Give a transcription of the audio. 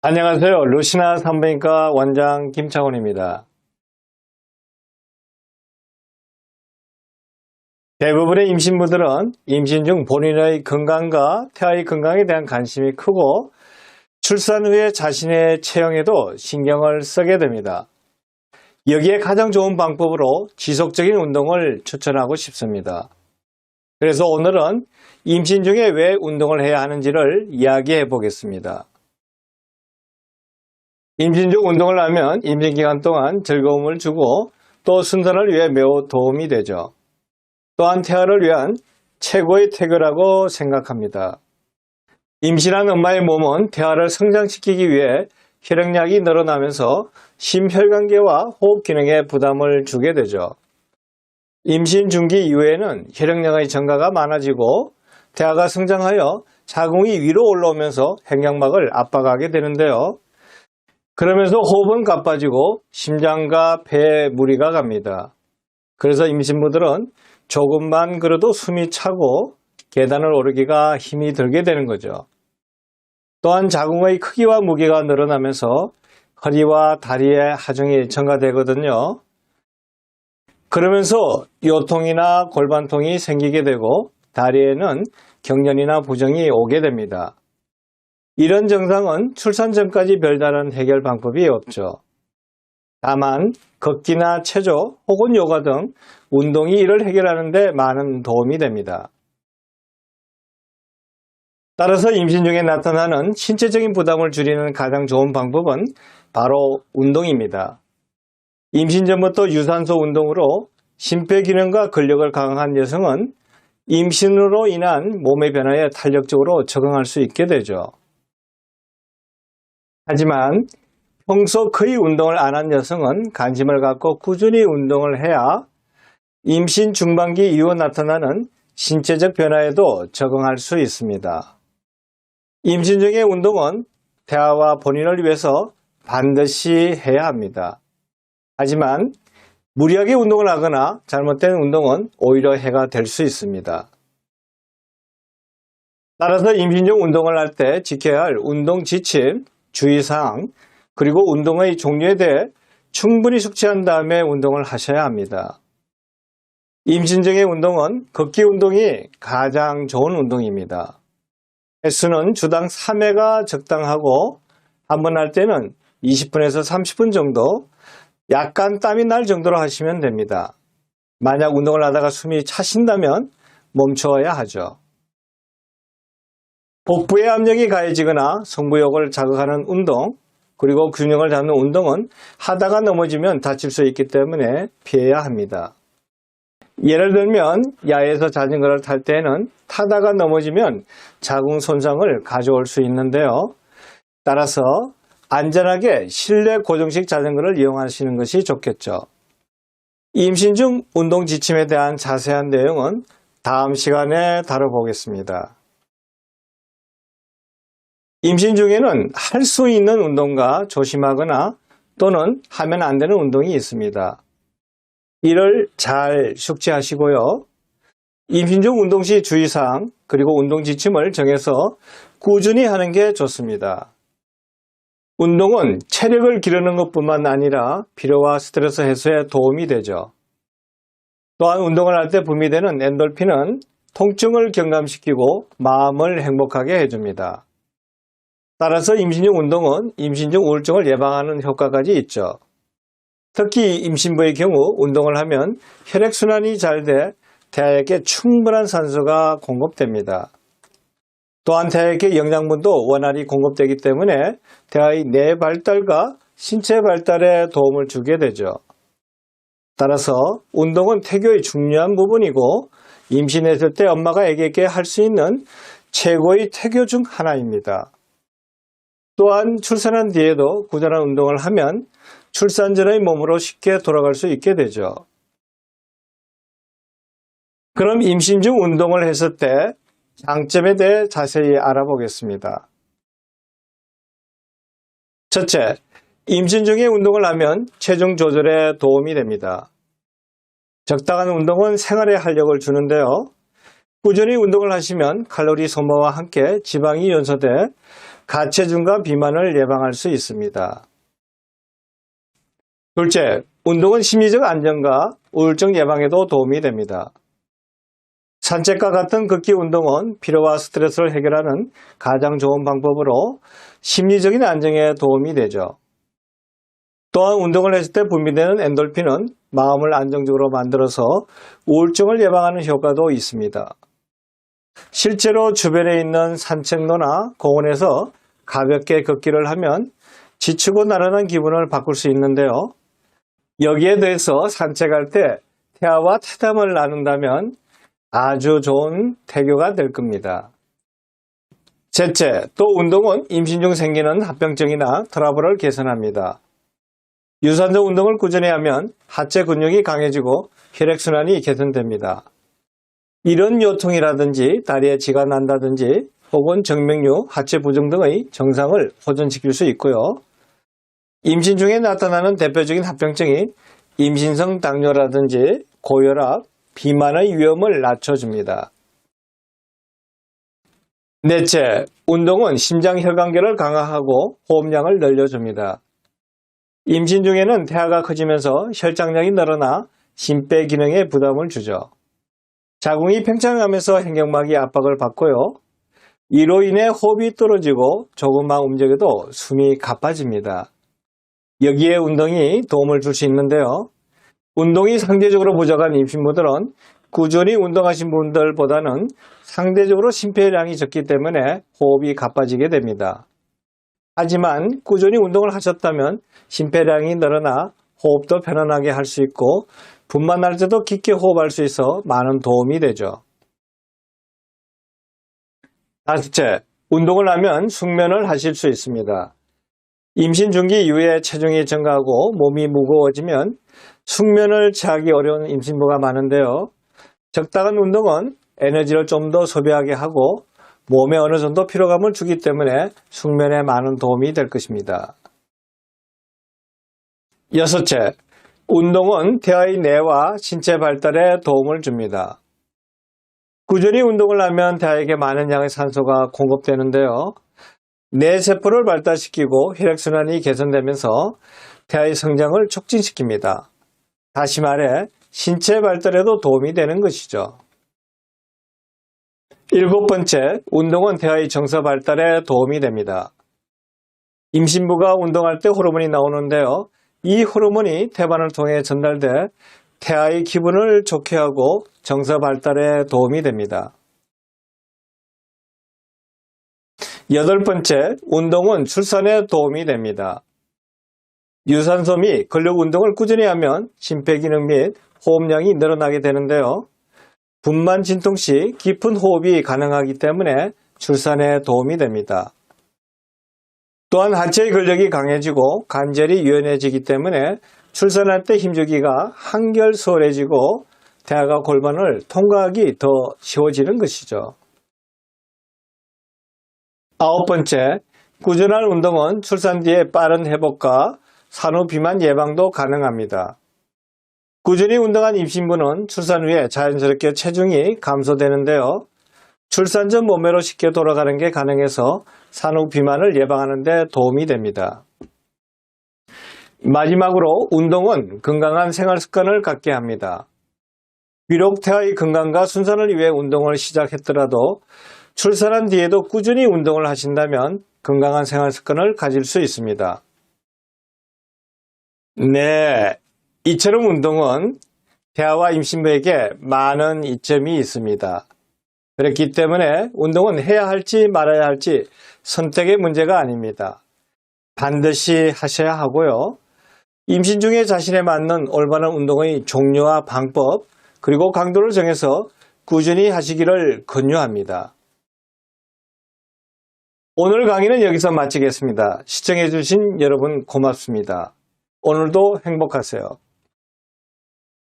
안녕하세요. 루시나 산부인과 원장 김창훈입니다. 대부분의 임신부들은 임신 중 본인의 건강과 태아의 건강에 대한 관심이 크고 출산 후에 자신의 체형에도 신경을 쓰게 됩니다. 여기에 가장 좋은 방법으로 지속적인 운동을 추천하고 싶습니다. 그래서 오늘은 임신 중에 왜 운동을 해야 하는지를 이야기해 보겠습니다. 임신 중 운동을 하면 임신 기간 동안 즐거움을 주고 또 순산을 위해 매우 도움이 되죠. 또한 태아를 위한 최고의 태교라고 생각합니다. 임신한 엄마의 몸은 태아를 성장시키기 위해 혈액량이 늘어나면서 심혈관계와 호흡 기능에 부담을 주게 되죠. 임신 중기 이후에는 혈액량의 증가가 많아지고 태아가 성장하여 자궁이 위로 올라오면서 횡격막을 압박하게 되는데요. 그러면서 호흡은 가빠지고 심장과 폐에 무리가 갑니다. 그래서 임신부들은 조금만 걸어도 숨이 차고 계단을 오르기가 힘이 들게 되는 거죠. 또한 자궁의 크기와 무게가 늘어나면서 허리와 다리의 하중이 증가되거든요. 그러면서 요통이나 골반통이 생기게 되고 다리에는 경련이나 부종이 오게 됩니다. 이런 증상은 출산 전까지 별다른 해결 방법이 없죠. 다만 걷기나 체조 혹은 요가 등 운동이 이를 해결하는 데 많은 도움이 됩니다. 따라서 임신 중에 나타나는 신체적인 부담을 줄이는 가장 좋은 방법은 바로 운동입니다. 임신 전부터 유산소 운동으로 심폐기능과 근력을 강화한 여성은 임신으로 인한 몸의 변화에 탄력적으로 적응할 수 있게 되죠. 하지만 평소 거의 운동을 안 한 여성은 관심을 갖고 꾸준히 운동을 해야 임신 중반기 이후 나타나는 신체적 변화에도 적응할 수 있습니다. 임신 중의 운동은 태아와 본인을 위해서 반드시 해야 합니다. 하지만 무리하게 운동을 하거나 잘못된 운동은 오히려 해가 될 수 있습니다. 따라서 임신 중 운동을 할 때 지켜야 할 운동 지침, 주의사항, 그리고 운동의 종류에 대해 충분히 숙지한 다음에 운동을 하셔야 합니다. 임신 중의 운동은 걷기 운동이 가장 좋은 운동입니다. 횟수는 주당 3회가 적당하고 한 번 할 때는 20분에서 30분 정도 약간 땀이 날 정도로 하시면 됩니다. 만약 운동을 하다가 숨이 차신다면 멈춰야 하죠. 복부에 압력이 가해지거나 성부욕을 자극하는 운동, 그리고 균형을 잡는 운동은 하다가 넘어지면 다칠 수 있기 때문에 피해야 합니다. 예를 들면 야외에서 자전거를 탈 때는 타다가 넘어지면 자궁 손상을 가져올 수 있는데요. 따라서 안전하게 실내 고정식 자전거를 이용하시는 것이 좋겠죠. 임신 중 운동 지침에 대한 자세한 내용은 다음 시간에 다뤄보겠습니다. 임신 중에는 할 수 있는 운동과 조심하거나 또는 하면 안 되는 운동이 있습니다. 이를 잘 숙지하시고요. 임신 중 운동 시 주의사항 그리고 운동 지침을 정해서 꾸준히 하는 게 좋습니다. 운동은 체력을 기르는 것뿐만 아니라 피로와 스트레스 해소에 도움이 되죠. 또한 운동을 할 때 분비되는 엔돌핀은 통증을 경감시키고 마음을 행복하게 해줍니다. 따라서 임신 중 운동은 임신 중 우울증을 예방하는 효과까지 있죠. 특히 임신부의 경우 운동을 하면 혈액순환이 잘 돼 태아에게 충분한 산소가 공급됩니다. 또한 태아에게 영양분도 원활히 공급되기 때문에 태아의 뇌 발달과 신체 발달에 도움을 주게 되죠. 따라서 운동은 태교의 중요한 부분이고 임신했을 때 엄마가 아기에게 할 수 있는 최고의 태교 중 하나입니다. 또한 출산한 뒤에도 꾸준한 운동을 하면 출산 전의 몸으로 쉽게 돌아갈 수 있게 되죠. 그럼 임신 중 운동을 했을 때 장점에 대해 자세히 알아보겠습니다. 첫째, 임신 중에 운동을 하면 체중 조절에 도움이 됩니다. 적당한 운동은 생활에 활력을 주는데요. 꾸준히 운동을 하시면 칼로리 소모와 함께 지방이 연소돼 가체중과 비만을 예방할 수 있습니다. 둘째, 운동은 심리적 안정과 우울증 예방에도 도움이 됩니다. 산책과 같은 극기 운동은 피로와 스트레스를 해결하는 가장 좋은 방법으로 심리적인 안정에 도움이 되죠. 또한 운동을 했을 때 분비되는 엔돌핀은 마음을 안정적으로 만들어서 우울증을 예방하는 효과도 있습니다. 실제로 주변에 있는 산책로나 공원에서 가볍게 걷기를 하면 지치고 나른한 기분을 바꿀 수 있는데요. 여기에 대해서 산책할 때 태아와 태담을 나눈다면 아주 좋은 태교가 될 겁니다. 셋째, 또 운동은 임신 중 생기는 합병증이나 트러블을 개선합니다. 유산소 운동을 꾸준히 하면 하체 근육이 강해지고 혈액순환이 개선됩니다. 이런 요통이라든지 다리에 쥐가 난다든지 혹은 정맥류, 하체 부종 등의 증상을 호전시킬 수 있고요. 임신 중에 나타나는 대표적인 합병증이 임신성 당뇨라든지 고혈압, 비만의 위험을 낮춰줍니다. 넷째, 운동은 심장 혈관계를 강화하고 호흡량을 늘려줍니다. 임신 중에는 태아가 커지면서 혈장량이 늘어나 심폐 기능에 부담을 주죠. 자궁이 팽창하면서 횡격막이 압박을 받고요. 이로 인해 호흡이 떨어지고 조금만 움직여도 숨이 가빠집니다. 여기에 운동이 도움을 줄 수 있는데요. 운동이 상대적으로 부족한 임신부들은 꾸준히 운동하신 분들보다는 상대적으로 심폐량이 적기 때문에 호흡이 가빠지게 됩니다. 하지만 꾸준히 운동을 하셨다면 심폐량이 늘어나 호흡도 편안하게 할 수 있고 분만할 때도 깊게 호흡할 수 있어 많은 도움이 되죠. 다섯째, 운동을 하면 숙면을 하실 수 있습니다. 임신 중기 이후에 체중이 증가하고 몸이 무거워지면 숙면을 취하기 어려운 임신부가 많은데요. 적당한 운동은 에너지를 좀 더 소비하게 하고 몸에 어느 정도 피로감을 주기 때문에 숙면에 많은 도움이 될 것입니다. 여섯째, 운동은 태아의 뇌와 신체 발달에 도움을 줍니다. 꾸준히 운동을 하면 태아에게 많은 양의 산소가 공급되는데요. 뇌 세포를 발달시키고 혈액순환이 개선되면서 태아의 성장을 촉진시킵니다. 다시 말해 신체 발달에도 도움이 되는 것이죠. 일곱 번째, 운동은 태아의 정서 발달에 도움이 됩니다. 임신부가 운동할 때 호르몬이 나오는데요. 이 호르몬이 태반을 통해 전달돼 태아의 기분을 좋게 하고 정서 발달에 도움이 됩니다. 여덟 번째, 운동은 출산에 도움이 됩니다. 유산소 및 근력 운동을 꾸준히 하면 심폐기능 및 호흡량이 늘어나게 되는데요. 분만 진통 시 깊은 호흡이 가능하기 때문에 출산에 도움이 됩니다. 또한 하체의 근력이 강해지고 관절이 유연해지기 때문에 출산할 때 힘주기가 한결 수월해지고 태아가 골반을 통과하기 더 쉬워지는 것이죠. 아홉 번째, 꾸준한 운동은 출산 뒤에 빠른 회복과 산후 비만 예방도 가능합니다. 꾸준히 운동한 임신부는 출산 후에 자연스럽게 체중이 감소되는데요. 출산 전 몸매로 쉽게 돌아가는 게 가능해서 산후 비만을 예방하는 데 도움이 됩니다. 마지막으로 운동은 건강한 생활 습관을 갖게 합니다. 비록 태아의 건강과 순산을 위해 운동을 시작했더라도 출산한 뒤에도 꾸준히 운동을 하신다면 건강한 생활 습관을 가질 수 있습니다. 네, 이처럼 운동은 태아와 임신부에게 많은 이점이 있습니다. 그렇기 때문에 운동은 해야 할지 말아야 할지 선택의 문제가 아닙니다. 반드시 하셔야 하고요. 임신 중에 자신에 맞는 올바른 운동의 종류와 방법 그리고 강도를 정해서 꾸준히 하시기를 권유합니다. 오늘 강의는 여기서 마치겠습니다. 시청해 주신 여러분 고맙습니다. 오늘도 행복하세요.